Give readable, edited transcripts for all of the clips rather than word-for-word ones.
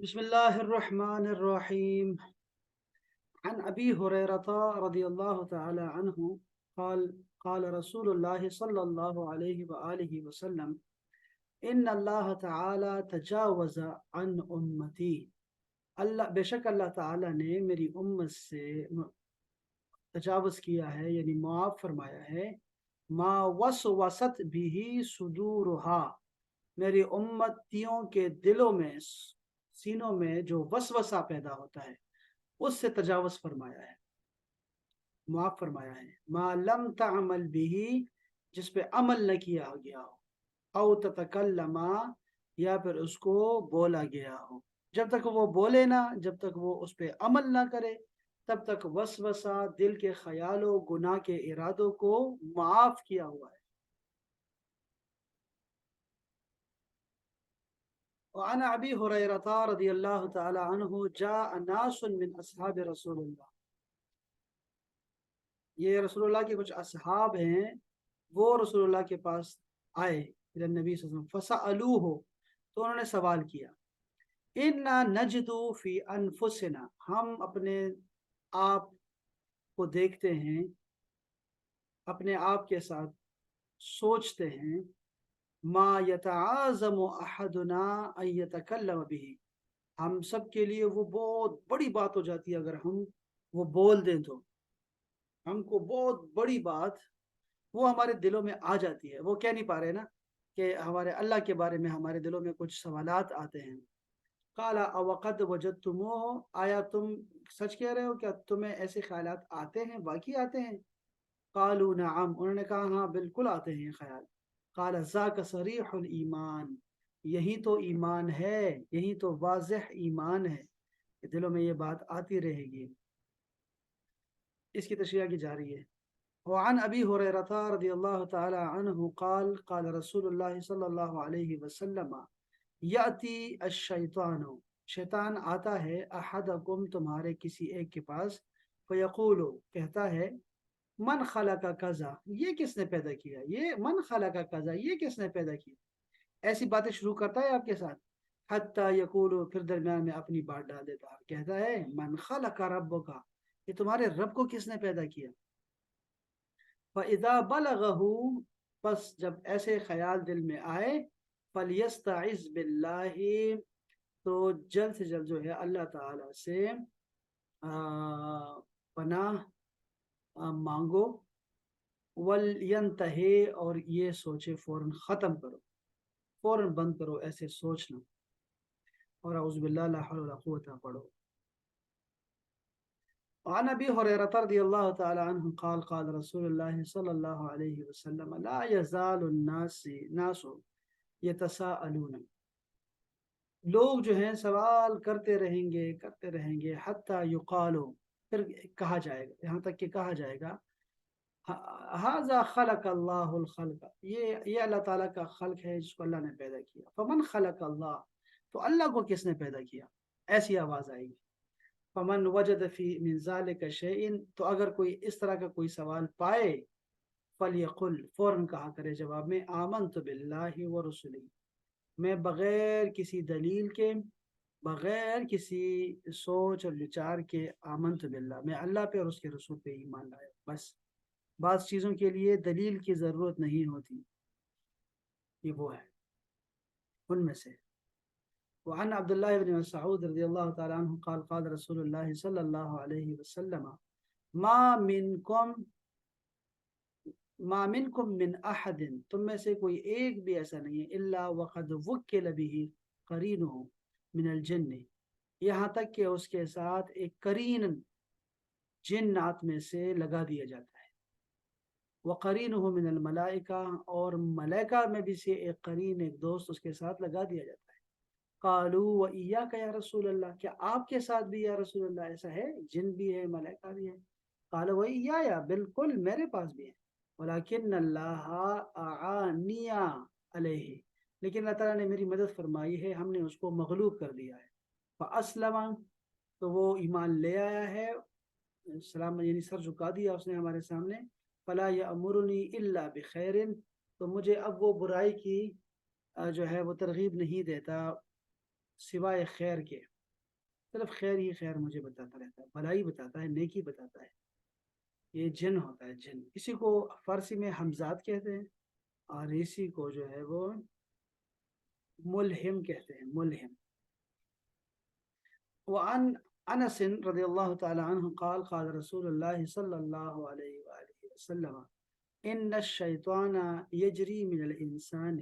بسم الله الرحمن الرحيم. عن أبي هريرة رضي الله تعالى عنه قال رسول الله صلى الله عليه وآله وسلم إن الله تعالى تجاوز عن أمتي. اللہ بے شک اللہ تعالیٰ نے میری امت سے تجاوز کیا ہے، یعنی معاف فرمایا ہے۔ ما وسوست بھی صدورہا، میری امتیوں کے دلوں میں، سینوں میں جو وسوسہ پیدا ہوتا ہے اس سے تجاوز فرمایا ہے، معاف فرمایا ہے۔ ما لم تعمل بھی، جس پہ عمل نہ کیا گیا ہو، او تتکلما، یا پھر اس کو بولا گیا ہو۔ جب تک وہ بولے نہ، جب تک وہ اس پہ عمل نہ کرے، تب تک وسوسہ، دل کے خیالوں، گناہ کے ارادوں کو معاف کیا ہوا ہے۔ وعن ابی ہریرہ رضی اللہ تعالی عنہ جاء ناس من اصحاب رسول اللہ، یہ رسول اللہ کے کچھ اصحاب ہیں، وہ رسول اللہ کے پاس آئے، نبی صلی اللہ علیہ وسلم، فسألوہ، تو انہوں نے سوال کیا، انا نجدو فی انفسنا، ہم اپنے آپ کو دیکھتے ہیں، اپنے آپ کے ساتھ سوچتے ہیں، ما یتعازم احدنا ان یتکلم به، ہم سب کے لیے وہ بہت بڑی بات ہو جاتی ہے اگر ہم وہ بول دیں تو، ہم کو بہت بڑی بات وہ ہمارے دلوں میں آ جاتی ہے، وہ کہہ نہیں پا رہے نا، کہ ہمارے اللہ کے بارے میں ہمارے دلوں میں کچھ سوالات آتے ہیں۔ قال اوقد وجدتموہ، آیا تم سچ کہہ رہے ہو، کیا تمہیں ایسے خیالات آتے ہیں، واقعی آتے ہیں؟ قالوا نعم، انہوں نے کہا ہاں بالکل آتے ہیں یہ خیال۔ قال ذاک صریح الایمان، یہی تو ایمان ہے، یہی تو واضح ایمان ہے کہ دلوں میں یہ بات آتی رہے گی۔ اس کی تشریح کی جا رہی ہے۔ وعن ابی ہریرہ رضی اللہ تعالی عنہ قال قال رسول اللہ صلی اللہ علیہ وسلم یاتی الشیطان، شیطان آتا ہے، احدکم، تمہارے کسی ایک کے پاس، فیقول، کہتا ہے، من خلق کذا، یہ کس نے پیدا کیا، یہ من خلق کذا، یہ کس نے پیدا کیا، ایسی باتیں شروع کرتا ہے آپ کے ساتھ، حتی یقول، پھر درمیان میں اپنی بات ڈال دیتا ہے، کہتا ہے، من خلق ربک، یہ تمہارے رب کو کس نے پیدا کیا۔ فَإِذَا بَلَغَهُ، پس جب ایسے خیال دل میں آئے، فَلْيَسْتَعِذْ بِاللَّهِ، تو جلد سے جلد جو ہے اللہ تعالی سے پناہ مانگو، وَلْيَنْتَهِ، اور یہ سوچے فوراً ختم کرو، فوراً بند کرو ایسے سوچنا، اور اعوذ باللہ لا حول ولا قوة پڑھو۔ وعن ابی ہریرہ رضی اللہ تعالی عنہ قال قال رسول اللہ صلی اللہ علیہ وسلم لا یزال الناس یتساءلون، لوگ جو ہیں سوال کرتے رہیں گے، حتی یقالو، پھر کہا جائے گا، یہاں تک کہ کہا جائے گا، ھذا خلق اللہ الخلق، یہ اللہ تعالیٰ کا خلق ہے جس کو اللہ نے پیدا کیا، فمن خلق اللہ، تو اللہ کو کس نے پیدا کیا، ایسی آواز آئے گی۔ فمن وجد فی من ذلک شیء، تو اگر کوئی اس طرح کا کوئی سوال پائے، فلیقل، فوراً کہا کرے جواب میں، آمنت باللہ ورسلہ، میں بغیر کسی دلیل کے، بغیر کسی سوچ اور وچار کے، آمنت باللہ، میں اللہ پہ اور اس کے رسول پہ ایمان لایا، بس بعض چیزوں کے لیے دلیل کی ضرورت نہیں ہوتی، یہ وہ ہے ان میں سے۔ وعن عبداللہ بن مسعود رضی اللہ تعالی عنہ قال قال رسول اللہ صلی اللہ علیہ وسلم ما منکم من احد، تم میں سے کوئی ایک بھی ایسا نہیں ہے، الا وقد وکل به قرینہ من الجن، یہاں تک کہ اس کے ساتھ ایک قرین جنات میں سے لگا دیا جاتا ہے، وقرینہ من الملائکہ، اور ملائکہ میں بھی سے ایک قرین، ایک دوست اس کے ساتھ لگا دیا جاتا ہے۔ قالوا وإياك یا رسول اللہ، کیا آپ کے ساتھ بھی یا رسول اللہ ایسا ہے، جن بھی ہے ملائکہ بھی ہے؟ قال وإياي، بالکل میرے پاس بھی ہے، ولكن اللہ اعانی علیہ، لیکن اللہ تعالیٰ نے میری مدد فرمائی ہے، ہم نے اس کو مغلوب کر دیا ہے، فاسلم، تو وہ ایمان لے آیا ہے، سلام یعنی سر جھکا دیا اس نے ہمارے سامنے، فلا یأمرنی الا بخیر، تو مجھے اب وہ برائی کی جو ہے وہ ترغیب نہیں دیتا سوائے خیر کے، صرف خیر ہی خیر مجھے بتاتا رہتا ہے، بھلائی بتاتا ہے، نیکی بتاتا ہے. یہ جن ہوتا ہے، جن. اسی کو فارسی میں حمزات کہتے ہیں، اور اسی کو جو ہے وہ ملہم کہتے ہیں، ملہم. وعن انس رضی اللہ تعالی عنہ قال قال رسول اللہ صلی اللہ علیہ وآلہ وسلم ان الشیطان یجری من الانسان،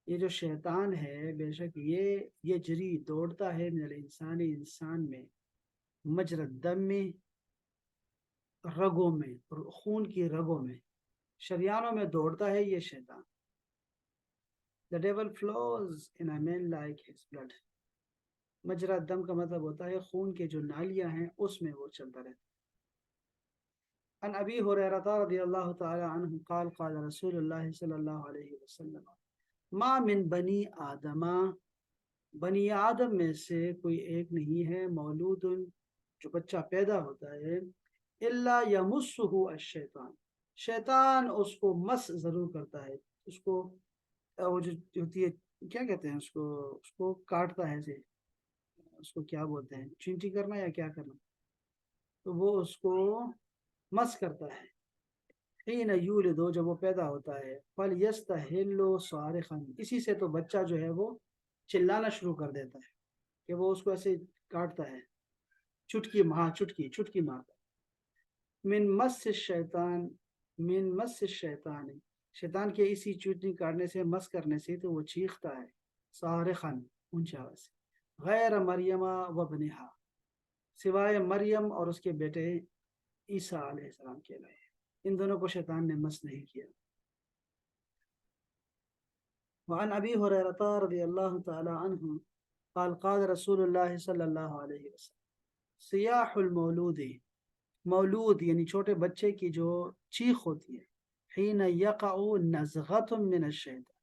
یہ جو شیطان ہے بے شک یہ یجری دوڑتا ہے، من الانسان انسان میں، مجرى الدم میں، رگوں میں، خون کی رگوں میں، شریانوں میں دوڑتا ہے یہ شیطان. The devil flows in a man like his blood. مجرى الدم کا مطلب ہوتا ہے خون کے جو نالیاں ہیں اس میں وہ چلتا رہتا ہے. عن ابی ہریرہ رضی اللہ تعالی عنہ قال قال رسول اللہ صلی اللہ علیہ وسلم ما من بنی آدم، بنی آدم میں سے کوئی ایک نہیں ہے، مولود جو بچہ پیدا ہوتا ہے، الا یمسہ الشیطان، شیطان اس کو مس ضرور کرتا ہے، اس کو وہ جو ہوتی ہے کیا کہتے ہیں اس کو کاٹتا ہے ایسے، اس کو کیا بولتے ہیں، چینٹی کرنا یا کیا کرنا، تو وہ اس کو مس کرتا ہے. حین یولد، جب وہ پیدا ہوتا ہے، فلیستحل صارخا، اسی سے تو بچہ جو ہے وہ چلانا شروع کر دیتا ہے کہ وہ اس کو ایسے کاٹتا ہے، چٹکی چٹکی مارتا ہے. من مس الشیطان، من مس الشیطان، شیطان کے اسی چٹنی کاٹنے سے، مس کرنے سے، تو وہ چیختا ہے صارخا، اونچی آواز سے. غیر مریم و ابنہا، سوائے مریم اور اس کے بیٹے عیسیٰ علیہ السلام کے علاوہ، ان دونوں کو شیطان نے مس نہیں کیا. وعن ابی ہریرہ رضی اللہ تعالی عنہ قال قال رسول اللہ صلی اللہ علیہ وسلم سیاح المولود، مولود یعنی چھوٹے بچے کی جو چیخ ہوتی ہے، حین یقع نزغۃ من الشیطان،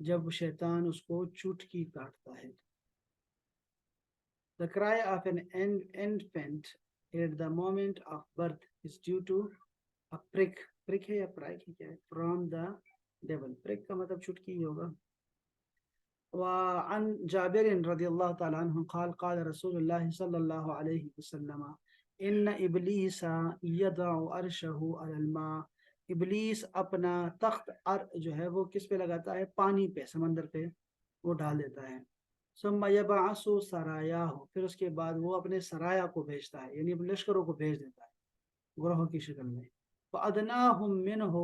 جب شیطان اس کو چٹکی کاٹتا ہے. The cry of an infant at the moment of birth is due to a prick. prick ہے یا پرائک ہے کیا ہے؟ from the devil. prick کا مطلب چٹکی ہی ہوگا. وعن جابر رضی اللہ تعالی عنہ قال قال رسول اللہ صلی اللہ علیہ وسلم ان ابلیس یضع عرشہ علی الماء، ابلیس اپنا تخت جو ہے وہ کس پہ لگاتا ہے؟ پانی پہ، سمندر پہ وہ ڈال دیتا ہے. ثم یبعث سرایاہ، پھر اس کے بعد وہ اپنے سرایا کو بھیجتا ہے، یعنی اپنے لشکروں کو بھیج دیتا ہے گروہوں کی شکل میں. فادناہم منہ،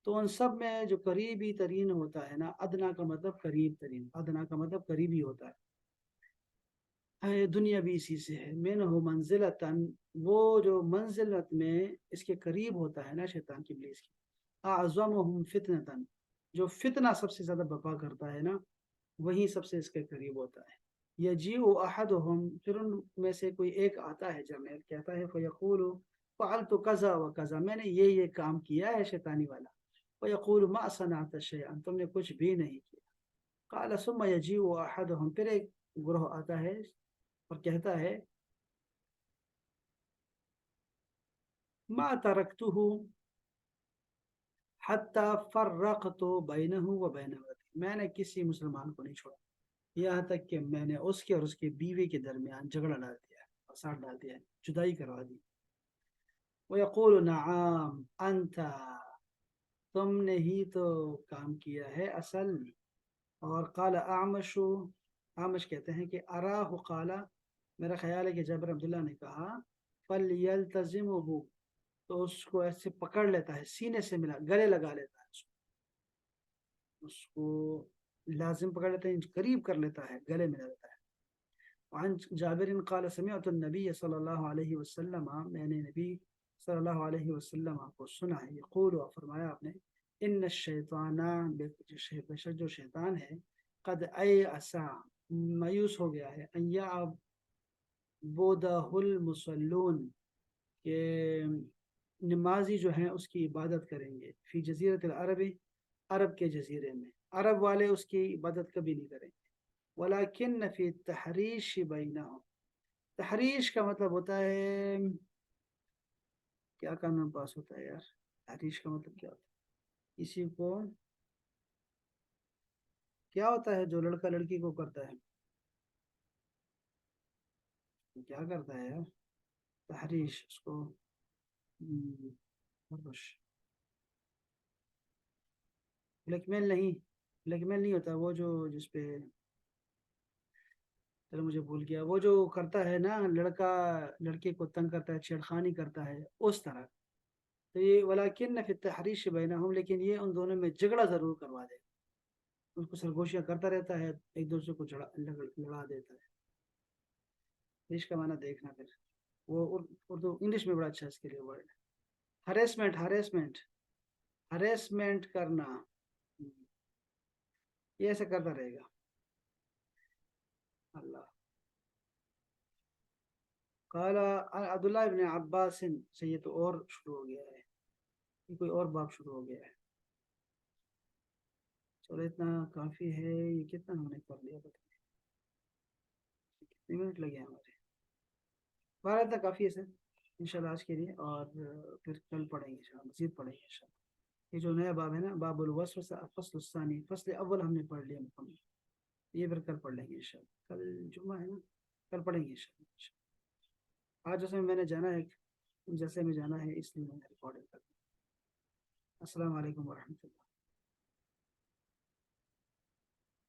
تو ان سب میں جو قریبی ترین ہوتا ہے نا، ادنا کا مطلب قریب ترین، ادنا کا مطلب قریبی ہوتا ہے، دنیا بھی اسی سے ہے. منہ منزلتاً، وہ جو منزلت میں اس کے قریب ہوتا ہے نا شیطان کی، ابلیس کی. اعظمہم فتنتاً، جو فتنہ سب سے زیادہ بپا کرتا ہے نا، وہی سب سے اس کے قریب ہوتا ہے. یجیء احدہم، پھر ان میں سے کوئی ایک آتا ہے، جرنیل کہتا ہے، فیقول فعلت کذا و کذا، میں نے یہ کام کیا ہے، شیطانی والا. فیقول ما صنعت شیئا، تم نے کچھ بھی نہیں کیا. قال ثم یجیء احدہم، پھر ایک گروہ آتا ہے اور کہتا ہے ما ترکتہ حتی فرقت بینہ و بین ولدہ، میں نے کسی مسلمان کو نہیں چھوڑا یہاں تک کہ میں نے اس کے اور اس کے بیوی کے درمیان جھگڑا ڈال دیا، فساد ڈال دیا، جدائی کروا دی. وَيَقُولُ نعم انت، تم نے ہی تو کام کیا ہے اصل. اور قال اعمش، اعمش کہتے ہیں کہ اراہ قال، میرا خیال ہے کہ جابر عبداللہ نے کہا فَلْيَلْتَزِمُهُ، تو اس کو ایسے پکڑ لیتا ہے، سینے سے ملا، گلے لگا لیتا ہے، اس کو لازم پکڑ لیتا ہے، قریب کر لیتا ہے، گلے ملا لیتا ہے. وعن جابر قال سمعت النبی صلی اللہ علیہ وسلم، میں نے نبی صلی اللہ علیہ وسلم کو سنا ہے، یقول، فرمایا آپ نے، ان الشیطان، بے شک جو شیطان ہے، قد ایأس، مایوس ہو گیا ہے، ان یعبدہ المصلون، کہ نمازی جو ہیں اس کی عبادت کریں گے، فی جزیرۃ العرب، عرب کے جزیرے میں، عرب والے اس کی عبادت کبھی نہیں کریں گے. ولیکن فی التحریش بینہم، تحریش کا مطلب ہوتا ہے، کیا قانون پاس ہوتا ہے یار، تحریش کا مطلب کیا ہوتا ہے؟ اسی کو کیا ہوتا ہے جو لڑکا لڑکی کو کرتا ہے؟ کیا کرتا ہے یار؟ تحریش اس کو تحرش، بلیک میل نہیں، بلیک میل نہیں ہوتا وہ جو جس پہ، چلو مجھے بھول گیا، وہ جو کرتا ہے نا لڑکا لڑکے کو تنگ کرتا ہے، چھیڑخانی کرتا ہے اس طرح. تو یہ ولیکن فی التحریش بینہم، لیکن یہ ان دونوں میں جھگڑا ضرور کروا دے، اس کو سرگوشیاں کرتا رہتا ہے، ایک دوسرے کو لڑا دیتا ہے. تحریش کا معنی دیکھنا پھر، وہ اردو انگلش میں بڑا اچھا اس کے لیے ورڈ ہے. ہریسمنٹ، ہریسمنٹ، ہریسمنٹ کرنا، یہ ایسا کرتا رہے گا. اللہ. قال عبداللہ ابن عباس سے، یہ تو اور شروع ہو گیا ہے، یہ کوئی اور باب شروع ہو گیا ہے. چلو اتنا کافی ہے. یہ کتنا ہم نے پڑھ لیا پتہ نہیں کتنے منٹ لگے ہمارے. 12 اتنا کافی ہے سر انشاءاللہ آج کے لیے. اور پھر کل پڑھیں گے انشاءاللہ، مزید پڑھیں گے انشاءاللہ. یہ جو نیا باب ہے نا، باب الوسوسہ فصل الثانی، فصل اول ہم نے پڑھ لیا مکمل. یہ پھر کل پڑھ لیں گے انشاءاللہ. کل جمعہ ہے نا، کل پڑھیں گے انشاءاللہ. آج جیسے میں نے جانا ہے، جیسے میں جانا ہے اس لیے میں نے ریکارڈنگ کر. السلام علیکم ورحمۃ اللہ.